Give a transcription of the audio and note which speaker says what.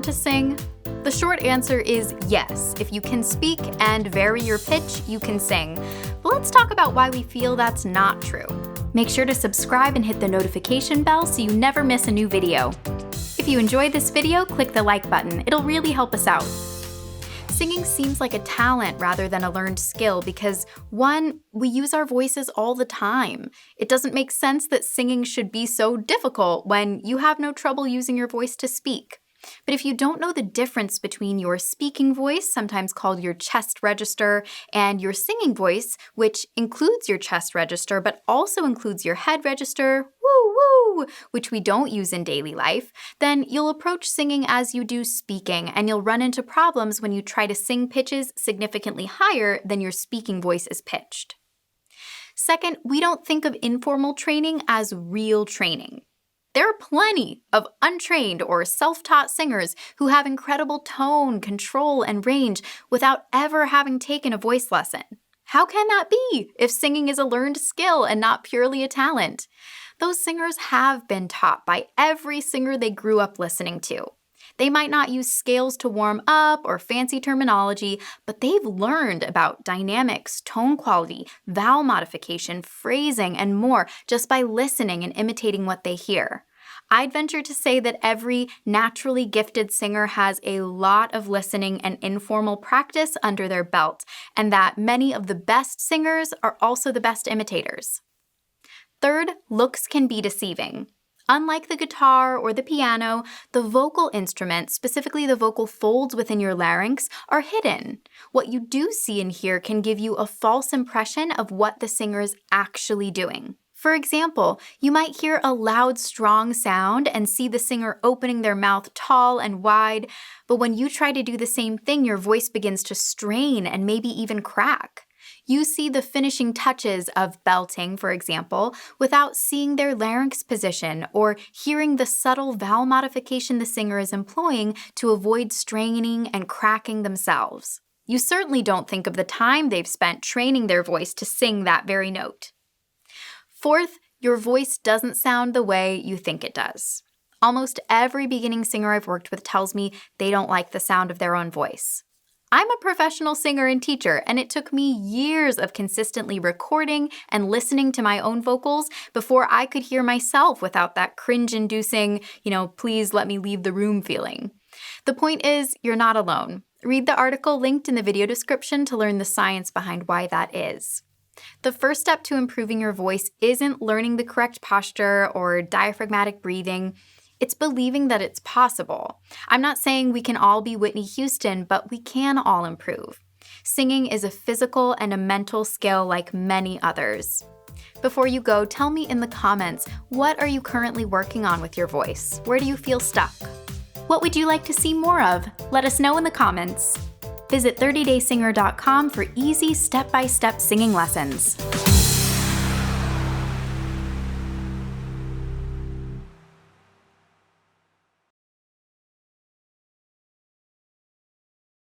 Speaker 1: learn to sing? The short answer is yes. If you can speak and vary your pitch, you can sing. But let's talk about why we feel that's not true. Make sure to subscribe and hit the notification bell so you never miss a new video. If you enjoyed this video, click the like button. It'll really help us out. Singing seems like a talent rather than a learned skill because, one, we use our voices all the time. It doesn't make sense that singing should be so difficult when you have no trouble using your voice to speak. But if you don't know the difference between your speaking voice, sometimes called your chest register, and your singing voice, which includes your chest register but also includes your head register, woo-woo, which we don't use in daily life, then you'll approach singing as you do speaking, and you'll run into problems when you try to sing pitches significantly higher than your speaking voice is pitched. Second, we don't think of informal training as real training. There are plenty of untrained or self-taught singers who have incredible tone, control, and range without ever having taken a voice lesson. How can that be if singing is a learned skill and not purely a talent? Those singers have been taught by every singer they grew up listening to. They might not use scales to warm up or fancy terminology, but they've learned about dynamics, tone quality, vowel modification, phrasing, and more just by listening and imitating what they hear. I'd venture to say that every naturally gifted singer has a lot of listening and informal practice under their belt, and that many of the best singers are also the best imitators. Third, looks can be deceiving. Unlike the guitar or the piano, the vocal instrument, specifically the vocal folds within your larynx, are hidden. What you do see and hear can give you a false impression of what the singer is actually doing. For example, you might hear a loud, strong sound and see the singer opening their mouth tall and wide, but when you try to do the same thing, your voice begins to strain and maybe even crack. You see the finishing touches of belting, for example, without seeing their larynx position or hearing the subtle vowel modification the singer is employing to avoid straining and cracking themselves. You certainly don't think of the time they've spent training their voice to sing that very note. Fourth, your voice doesn't sound the way you think it does. Almost every beginning singer I've worked with tells me they don't like the sound of their own voice. I'm a professional singer and teacher, and it took me years of consistently recording and listening to my own vocals before I could hear myself without that cringe-inducing, please let me leave the room feeling. The point is, you're not alone. Read the article linked in the video description to learn the science behind why that is. The first step to improving your voice isn't learning the correct posture or diaphragmatic breathing. It's believing that it's possible. I'm not saying we can all be Whitney Houston, but we can all improve. Singing is a physical and a mental skill like many others. Before you go, tell me in the comments, what are you currently working on with your voice? Where do you feel stuck? What would you like to see more of? Let us know in the comments. Visit 30daysinger.com for easy step-by-step singing lessons.